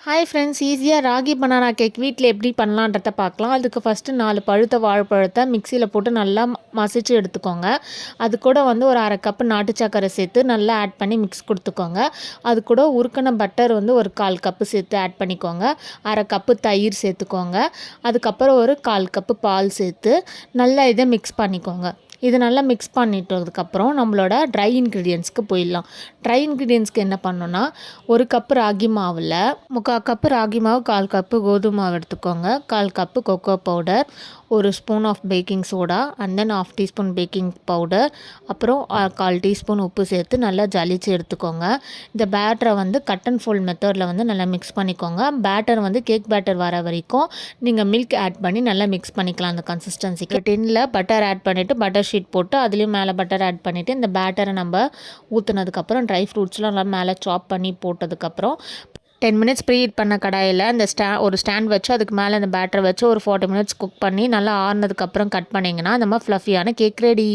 Hi friends, ஈஸியாக ragi banana cake வீட்டில் எப்படி பண்ணலான்றத பார்க்கலாம். அதுக்கு ஃபஸ்ட்டு 4 பழுத்த வாழைப்பழத்தை மிக்சியில் போட்டு நல்லா மசிச்சு எடுத்துக்கோங்க. அது கூட ஒரு அரை கப்பு நாட்டு சர்க்கரை சேர்த்து நல்லா ஆட் பண்ணி மிக்ஸ் கொடுத்துக்கோங்க. அது கூட உருக்கின பட்டர் ஒரு 1/4 கப்பு சேர்த்து ஆட் பண்ணிக்கோங்க. அரை கப்பு தயிர் சேர்த்துக்கோங்க. அதுக்கப்புறம் ஒரு 1/4 கப்பு பால் சேர்த்து நல்லா இதை மிக்ஸ் பண்ணிக்கோங்க. இது நல்லா மிக்ஸ் பண்ணிட்டதுக்கப்புறம் நம்மளோட ட்ரை இன்க்ரீடியன்ட்ஸ்க்கு போயிடலாம். ட்ரை இன்க்ரீடியன்ட்ஸ்க்கு என்ன பண்ணணும்னா, 1 கப்பு ராகி மாவில் 3/4 கப்பு ராகி மாவு, 1/4 கப்பு கோதுமை மாவு எடுத்துக்கோங்க. 1/4 cup cocoa powder, 1 spoon of baking soda and then 1/2 teaspoon baking powder, அப்புறம் 1/4 டீஸ்பூன் உப்பு சேர்த்து நல்லா ஜலிச்சு எடுத்துக்கோங்க. இந்த பேட்டரை கட் அண்ட் ஃபோல்ட் மெத்தடில் நல்லா மிக்ஸ் பண்ணிக்கோங்க. பேட்டர் கேக் பேட்டர் வர வரைக்கும் நீங்கள் மில்க் ஆட் பண்ணி நல்லா மிக்ஸ் பண்ணிக்கலாம். அந்த கன்சிஸ்டன்சிக்கு டின்னில் பட்டர் ஆட் பண்ணிவிட்டு பட்டர் ஷீட் போட்டு அதுலேயும் மேலே பட்டர் ஆட் பண்ணிவிட்டு இந்த பேட்டரை நம்ம ஊற்றுனதுக்கப்புறம் ட்ரை ஃப்ரூட்ஸ்லாம் நல்லா மேலே சாப் பண்ணி போட்டதுக்கப்புறம் 10 மினிட்ஸ் ப்ரீஹீட் பண்ண கடாயில் இந்த ஒரு ஸ்டாண்ட் வச்சு அதுக்கு மேலே இந்த பேட்டரை வச்சு ஒரு 40 மினிட்ஸ் குக் பண்ணி நல்லா ஆறுனதுக்கப்புறம் கட் பண்ணிங்கன்னா நம்ம ஃப்ளஃபியான கேக் ரெடி.